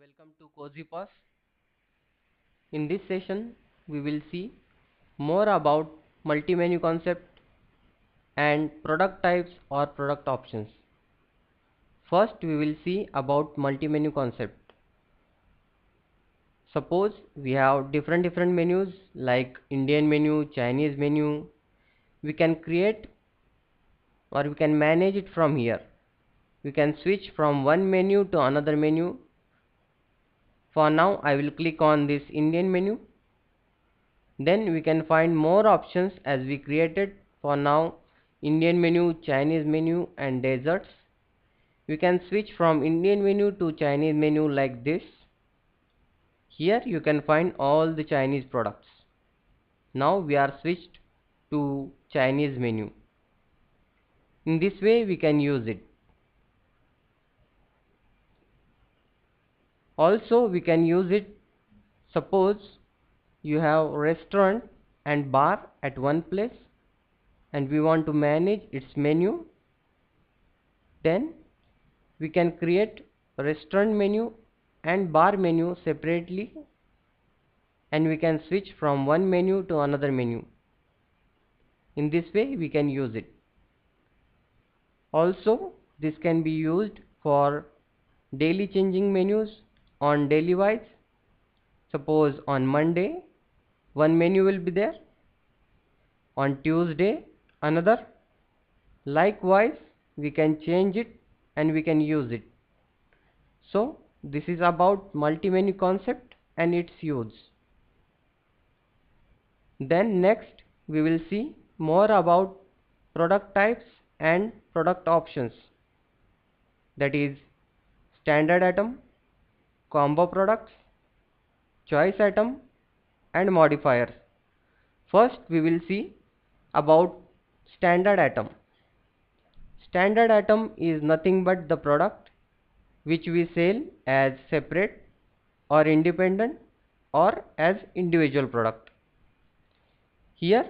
welcome to Cozy Pass. In this session, we will see more about multi-menu concept and product types or product options. First, we will see about multi-menu concept. Suppose we have different menus like Indian menu, Chinese menu. We can create or we can manage it from here. We can switch from one menu to another menu. For now, I will click on this Indian menu. Then we can find more options as we created for now Indian menu, Chinese menu and desserts. We can switch from Indian menu to Chinese menu like this. Here you can find all the Chinese products. Now we are switched to Chinese menu. In this way we can use it. Also we can use it, suppose you have restaurant and bar at one place and we want to manage its menu. Then we can create restaurant menu and bar menu separately and we can switch from one menu to another menu. In this way we can use it. Also this can be used for daily changing menus on daily wise. Suppose on Monday one menu will be there, on Tuesday another. Likewise we can change it and we can use it. So this is about multi-menu concept and its use. Then next we will see more about product types and product options, that is standard item, combo products, choice item and modifiers. First we will see about standard item. Standard item is nothing but the product which we sell as separate or independent or as individual product. Here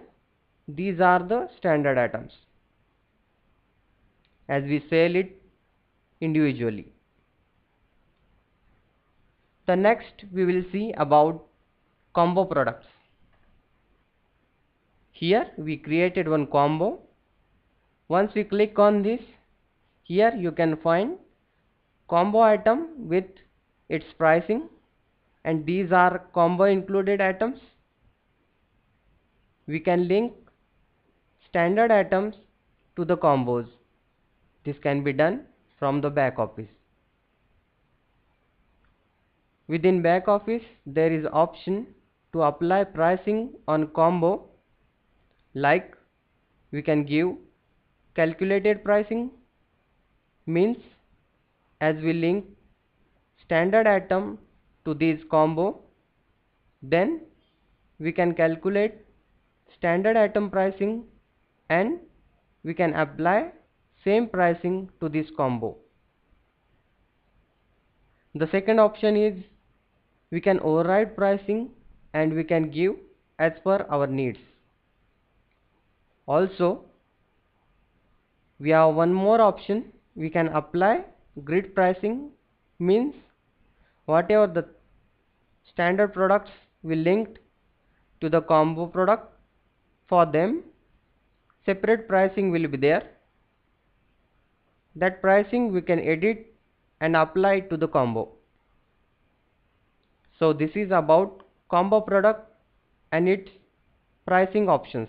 these are the standard items as we sell it individually. The next we will see about combo products. Here we created one combo. Once we click on this, here you can find combo item with its pricing, and these are combo included items. We can link standard items to the combos. This can be done from the back office. Within back office there is option to apply pricing on combo, like we can give calculated pricing, means as we link standard item to this combo, then we can calculate standard item pricing and we can apply same pricing to this combo. The second option is we can override pricing and we can give as per our needs. Also we have one more option, we can apply grid pricing, means whatever the standard products we linked to the combo product, for them separate pricing will be there. That pricing we can edit and apply to the combo. So this is about combo product and its pricing options.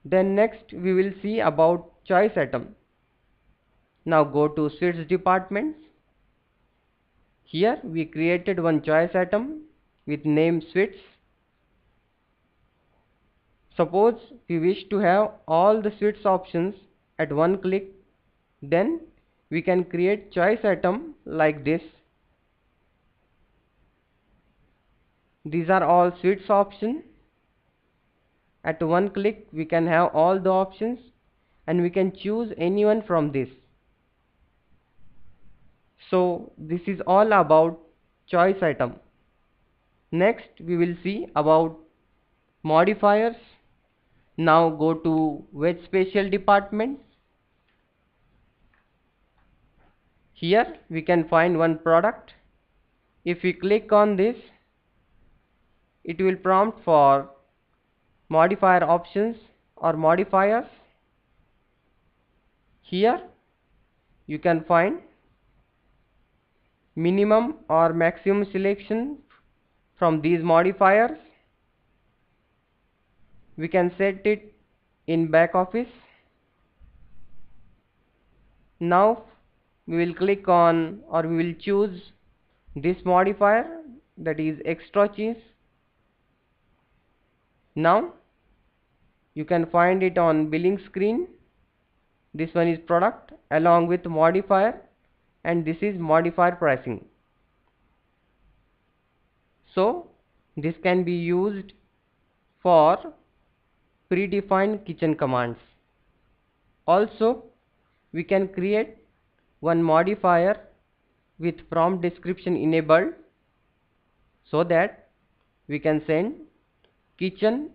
Then next we will see about choice item. Now go to sweets department. Here we created one choice item with name sweets. Suppose we wish to have all the sweets options at one click, then we can create choice item like this. These are all sweets option. At one click we can have all the options and we can choose anyone from this. So this is all about choice item. Next we will see about modifiers. Now go to veg special department. Here we can find one product. If we click on this, it will prompt for modifier options or modifiers. Here you can find minimum or maximum selection from these modifiers. We can set it in back office. Now we will click on, or we will choose this modifier, that is extra cheese. Now you can find it on billing screen. This one is product along with modifier, and this is modifier pricing. So this can be used for predefined kitchen commands. Also we can create one modifier with prompt description enabled, so that we can send kitchen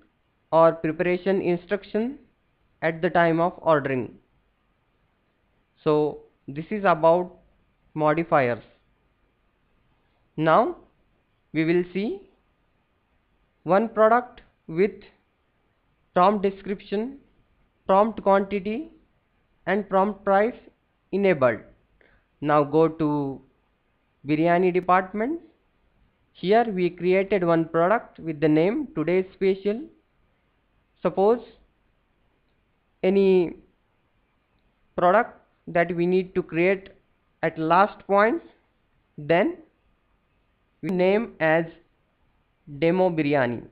or preparation instruction at the time of ordering. So this is about modifiers. Now we will see one product with prompt description, prompt quantity and prompt price enabled. Now go to biryani department. Here we created one product with the name today's special. Suppose any product that we need to create at last points, then we name as demo biryani.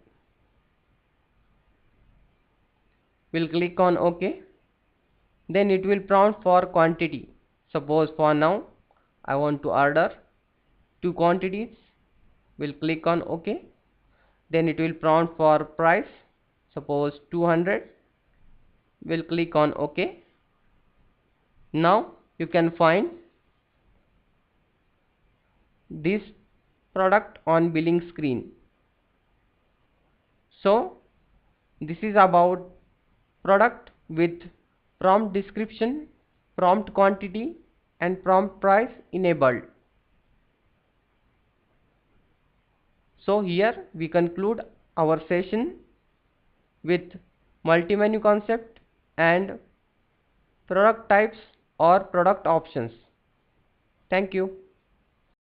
We'll click on OK. Then it will prompt for quantity. Suppose for now I want to order 2 quantities. We'll click on OK. Then it will prompt for price. Suppose 200. We'll click on OK. Now you can find this product on billing screen. So this is about product with prompt description, prompt quantity and prompt price enabled. So here we conclude our session with multi-menu concept and product types or product options. Thank you.